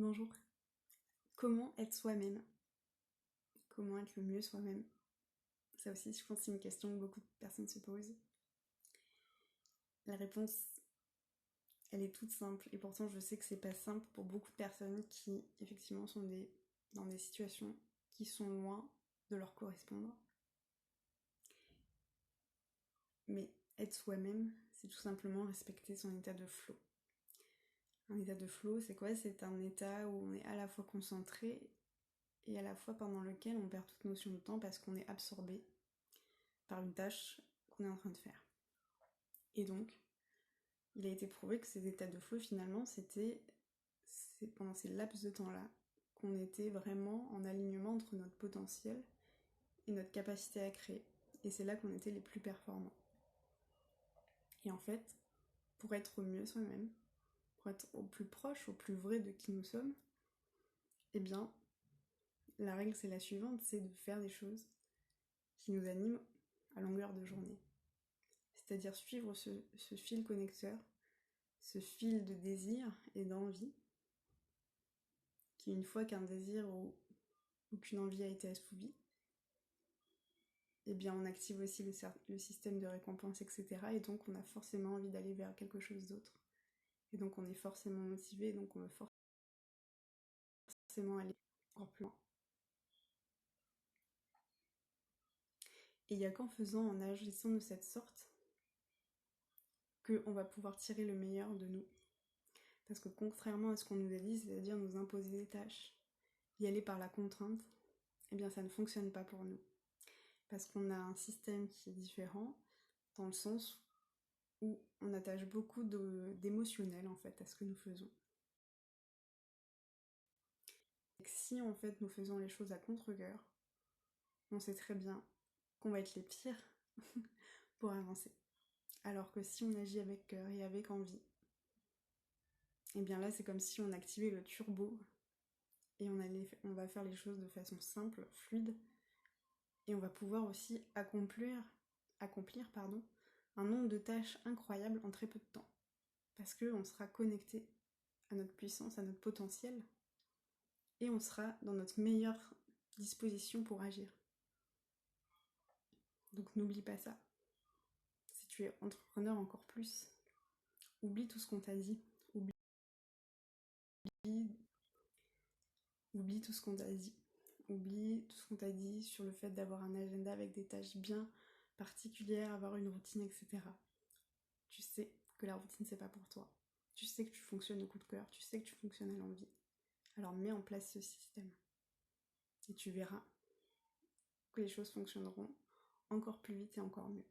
Bonjour. Comment être soi-même? Comment être le mieux soi-même? Ça aussi, je pense que c'est une question que beaucoup de personnes se posent. La réponse, elle est toute simple, et pourtant je sais que c'est pas simple pour beaucoup de personnes qui, effectivement, sont dans des situations qui sont loin de leur correspondre. Mais être soi-même, c'est tout simplement respecter son état de flow. Un état de flow, c'est quoi? C'est un état où on est à la fois concentré et à la fois pendant lequel on perd toute notion de temps parce qu'on est absorbé par une tâche qu'on est en train de faire. Et donc, il a été prouvé que ces états de flow, finalement, c'est pendant ces laps de temps-là qu'on était vraiment en alignement entre notre potentiel et notre capacité à créer. Et c'est là qu'on était les plus performants. Et en fait, pour être mieux soi-même, pour être au plus proche, au plus vrai de qui nous sommes, eh bien, la règle c'est la suivante, c'est de faire des choses qui nous animent à longueur de journée. C'est-à-dire suivre ce fil connecteur, ce fil de désir et d'envie, qui une fois qu'un désir ou qu'une envie a été assouvie, eh bien on active aussi le système de récompense, etc. Et donc on a forcément envie d'aller vers quelque chose d'autre. Et donc on est forcément motivé, et donc on veut forcément aller encore plus loin. Et il n'y a qu'en faisant, en agissant de cette sorte, qu'on va pouvoir tirer le meilleur de nous. Parce que contrairement à ce qu'on nous a dit, c'est-à-dire nous imposer des tâches, y aller par la contrainte, eh bien ça ne fonctionne pas pour nous. Parce qu'on a un système qui est différent, dans le sens où on attache beaucoup d'émotionnel en fait à ce que nous faisons. Et que si en fait nous faisons les choses à contre-cœur, on sait très bien qu'on va être les pires pour avancer. Alors que si on agit avec cœur et avec envie, et bien là c'est comme si on activait le turbo et on va faire les choses de façon simple, fluide, et on va pouvoir aussi accomplir un nombre de tâches incroyables en très peu de temps. Parce qu'on sera connecté à notre puissance, à notre potentiel, et on sera dans notre meilleure disposition pour agir. Donc n'oublie pas ça. Si tu es entrepreneur encore plus, oublie tout ce qu'on t'a dit. Oublie tout ce qu'on t'a dit. Oublie tout ce qu'on t'a dit sur le fait d'avoir un agenda avec des tâches bien particulières, avoir une routine, etc. Tu sais que la routine, c'est pas pour toi. Tu sais que tu fonctionnes au coup de cœur. Tu sais que tu fonctionnes à l'envie. Alors mets en place ce système. Et tu verras que les choses fonctionneront encore plus vite et encore mieux.